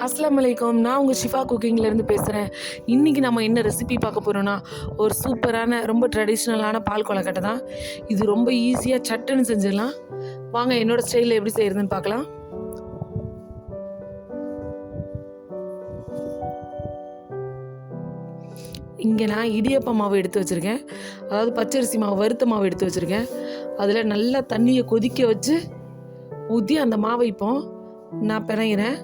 அஸ்ஸலாமு அலைக்கும். நான் உங்கள் ஷிஃபா குக்கிங்லேருந்து பேசுகிறேன். இன்றைக்கி நம்ம என்ன ரெசிபி பார்க்க போகிறோன்னா, ஒரு சூப்பரான ரொம்ப ட்ரெடிஷ்னலான பால் கொழுக்கட்டை தான். இது ரொம்ப ஈஸியாக சட்டுன்னு செஞ்சிடலாம். வாங்க என்னோடய ஸ்டைலில் எப்படி செய்கிறதுன்னு பார்க்கலாம். இங்கே நான் இடியப்ப மாவு எடுத்து வச்சுருக்கேன். அதாவது பச்சரிசி மாவு, வறுத்த மாவு எடுத்து வச்சுருக்கேன். அதில் நல்லா தண்ணியை கொதிக்க வச்சு ஊற்றி அந்த மாவை இப்போ நான் பிணைகிறேன்.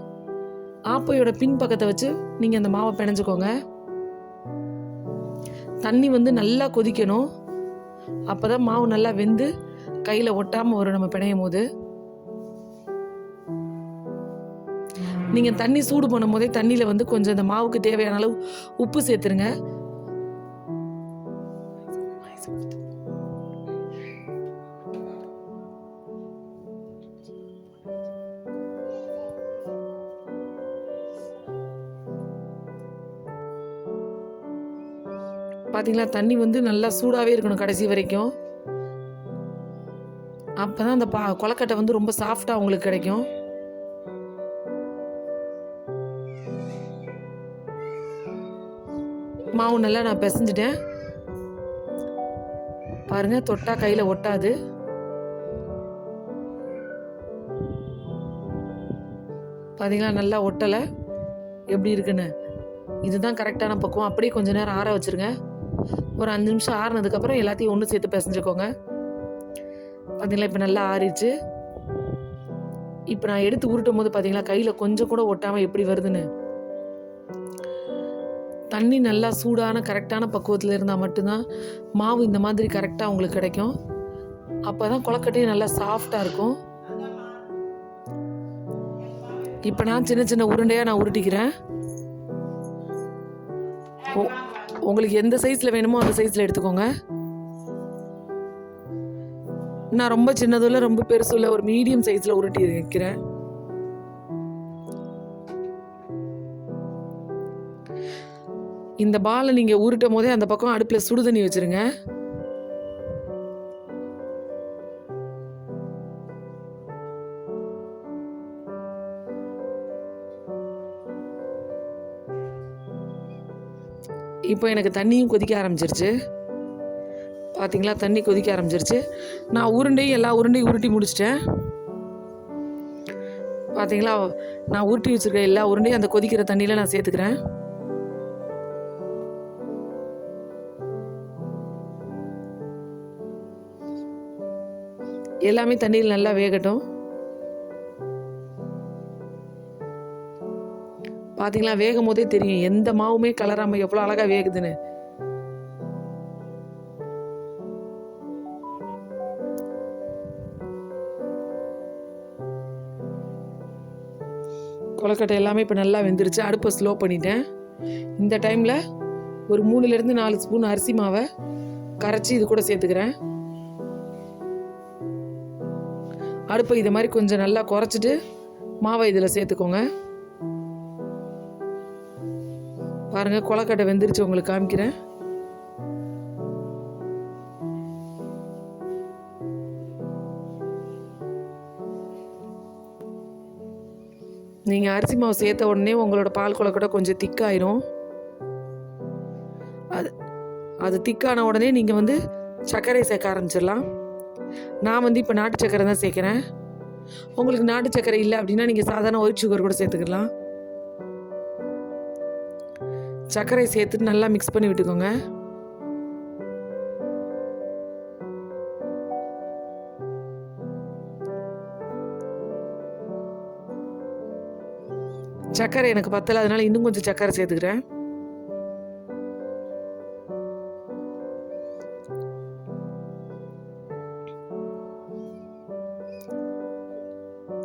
ஆப்பையோட பின் பக்கத்தை வச்சு நீங்கள் அந்த மாவை பிணைஞ்சிக்கோங்க. தண்ணி நல்லா கொதிக்கணும். அப்போ தான் மாவு நல்லா வெந்து கையில் ஒட்டாமல் வரும் நம்ம பிணையும் போது. நீங்கள் தண்ணி சூடு பண்ணும் போதே தண்ணியில் கொஞ்சம் இந்த மாவுக்கு தேவையான அளவு உப்பு சேர்த்துருங்க. பார்த்தீங்களா, தண்ணி நல்லா சூடாகவே இருக்கணும் கடைசி வரைக்கும். அப்போ தான் அந்த கொழுக்கட்டை ரொம்ப சாஃப்டாக உங்களுக்கு கிடைக்கும். மாவு நல்லா நான் பிசைஞ்சிட்டேன். பாருங்கள், தொட்டா கையில் ஒட்டாது. பார்த்தீங்களா, நல்லா ஒட்டலை. எப்படி இருக்குன்னு இதுதான் கரெக்டான பக்குவம். அப்படியே கொஞ்சம் நேரம் ஆற வச்சுருங்க. ஒரு 5 நிமிஷம் ஆறுனதுக்கப்புறம் எல்லாத்தையும் ஒன்று சேர்த்து பிசைஞ்சுக்கோங்க. பார்த்தீங்களா, இப்போ நல்லா ஆறிடுச்சு. இப்போ நான் எடுத்து உருட்டும் போது பார்த்தீங்களா, கையில் கொஞ்சம் கூட ஒட்டாமல் எப்படி வருதுன்னு. தண்ணி நல்லா சூடான கரெக்டான பக்குவத்தில் இருந்தால் மட்டும்தான் மாவு இந்த மாதிரி கரெக்டாக உங்களுக்கு கிடைக்கும். அப்போ தான் கொழுக்கட்டையும் நல்லா சாஃப்டாக இருக்கும். இப்போ நான் சின்ன சின்ன உருண்டையாக நான் உருட்டிக்கிறேன். உங்களுக்கு எந்த சைஸில் வேணுமோ அந்த சைஸில் எடுத்துக்கோங்க. நான் ரொம்ப சின்னதுல ரொம்ப பெருசுல ஒரு மீடியம் சைஸில் உருட்டி வைக்கிறேன். இந்த பாலை நீங்கள் உருட்டும் போதே அந்த பக்கம் அடுப்பில் சுடு தண்ணி வச்சுருங்க. இப்போ எனக்கு தண்ணியும் கொதிக்க ஆரம்பிச்சிருச்சு. பார்த்தீங்களா, தண்ணி கொதிக்க ஆரம்பிச்சிருச்சு. நான் எல்லா உருண்டையும் உருட்டி முடிச்சிட்டேன். பார்த்தீங்களா, நான் உருட்டி வச்சுருக்க எல்லா உருண்டையும் அந்த கொதிக்கிற தண்ணியில் நான் சேர்த்துக்கிறேன். எல்லாமே தண்ணியில் நல்லா வேகட்டும். பார்த்தீங்களா, வேகும் போதே தெரியும் எந்த மாவுமே கலராமல் எவ்வளோ அழகாக வேகுதுன்னு. கொழுக்கட்டை எல்லாமே இப்போ நல்லா வெந்துருச்சு. அடுப்பை ஸ்லோ பண்ணிட்டேன். இந்த டைமில் ஒரு 3லேருந்து 4 ஸ்பூன் அரிசி மாவை கரைச்சி இது கூட சேர்த்துக்கிறேன். அடுப்பை இது மாதிரி கொஞ்சம் நல்லா குறைச்சிட்டு மாவை இதில் சேர்த்துக்கோங்க. பாருங்கள், கொழுக்கட்டை வெந்துருச்சு. உங்களுக்கு காமிக்கிறேன். நீங்கள் அரிசி மாவு சேர்த்த உடனே உங்களோட பால் கொழுக்கட்டை கொஞ்சம் திக்காயிரும். அது திக்கான உடனே நீங்கள் சர்க்கரை சேர்க்க ஆரம்பிச்சிடலாம். நான் இப்போ நாட்டு சர்க்கரை தான் சேர்க்குறேன். உங்களுக்கு நாட்டு சர்க்கரை இல்லை அப்படின்னா நீங்கள் சாதாரண ஒயிட் சுகர் கூட சேர்த்துக்கலாம். சர்க்கரை சேர்த்துட்டு நல்லா மிக்ஸ் பண்ணி விட்டுக்கோங்க. சர்க்கரை எனக்கு பத்தல, அதனால இன்னும் கொஞ்சம் சர்க்கரை சேர்த்துக்கிறேன்.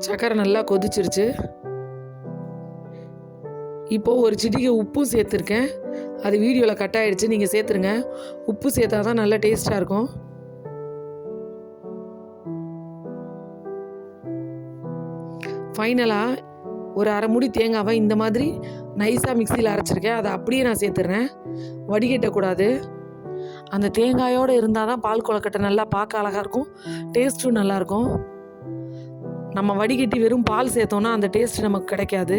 சர்க்கரை நல்லா கொதிச்சிருச்சு. இப்போது ஒரு சிட்டிகை உப்பும் சேர்த்துருக்கேன். அது வீடியோவில் கட் ஆகிடுச்சு, நீங்கள் சேர்த்துருங்க. உப்பு சேர்த்தா தான் நல்லா டேஸ்ட்டாக இருக்கும். ஃபைனலாக ஒரு அரை மூடி தேங்காவை இந்த மாதிரி நைஸாக மிக்சியில் அரைச்சிருக்கேன். அதை அப்படியே நான் சேர்த்துட்றேன். வடிகட்டக்கூடாது. அந்த தேங்காயோடு இருந்தால் தான் பால் கொழுக்கட்டை நல்லா பார்க்க அழகாக இருக்கும், டேஸ்ட்டும் நல்லாயிருக்கும். நம்ம வடிகட்டி வெறும் பால் சேர்த்தோன்னா அந்த டேஸ்ட் நமக்கு கிடைக்காது.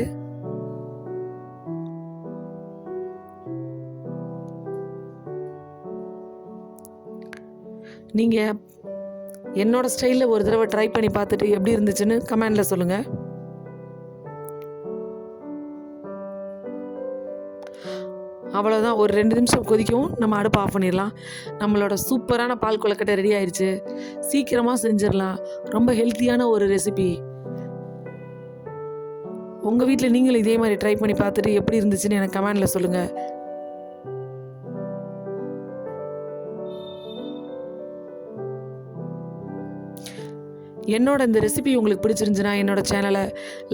நீங்கள் என்னோட ஸ்டைலில் ஒரு தடவை ட்ரை பண்ணி பார்த்துட்டு எப்படி இருந்துச்சுன்னு கமெண்டில் சொல்லுங்கள். அவ்வளோதான், ஒரு 2 நிமிஷம் கொதிக்கவும் நம்ம அடுப்பு ஆஃப் பண்ணிடலாம். நம்மளோட சூப்பரான பால் கொழுக்கட்டை ரெடி ஆயிடுச்சு. சீக்கிரமாக செஞ்சிடலாம். ரொம்ப ஹெல்த்தியான ஒரு ரெசிபி. உங்கள் வீட்டில் நீங்களும் இதே மாதிரி ட்ரை பண்ணி பார்த்துட்டு எப்படி இருந்துச்சுன்னு எனக்கு கமெண்டில் சொல்லுங்கள். என்னோட இந்த ரெசிபி உங்களுக்கு பிடிச்சிருந்துச்சுன்னா என்னோட சேனலை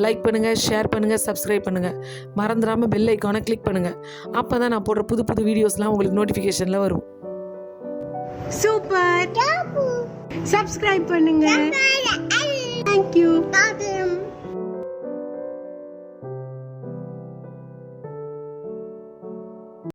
லைக் பண்ணுங்கள், ஷேர் பண்ணுங்கள், சப்ஸ்கிரைப் பண்ணுங்கள். மறந்துடாமல் பெல் ஐக்கானை கிளிக் பண்ணுங்கள். அப்போ தான் நான் போடுற புது புது வீடியோஸ்லாம் உங்களுக்கு நோட்டிஃபிகேஷனில் வரும். சூப்பர். சப்ஸ்கிரைப் பண்ணுங்க. தேங்க்யூ.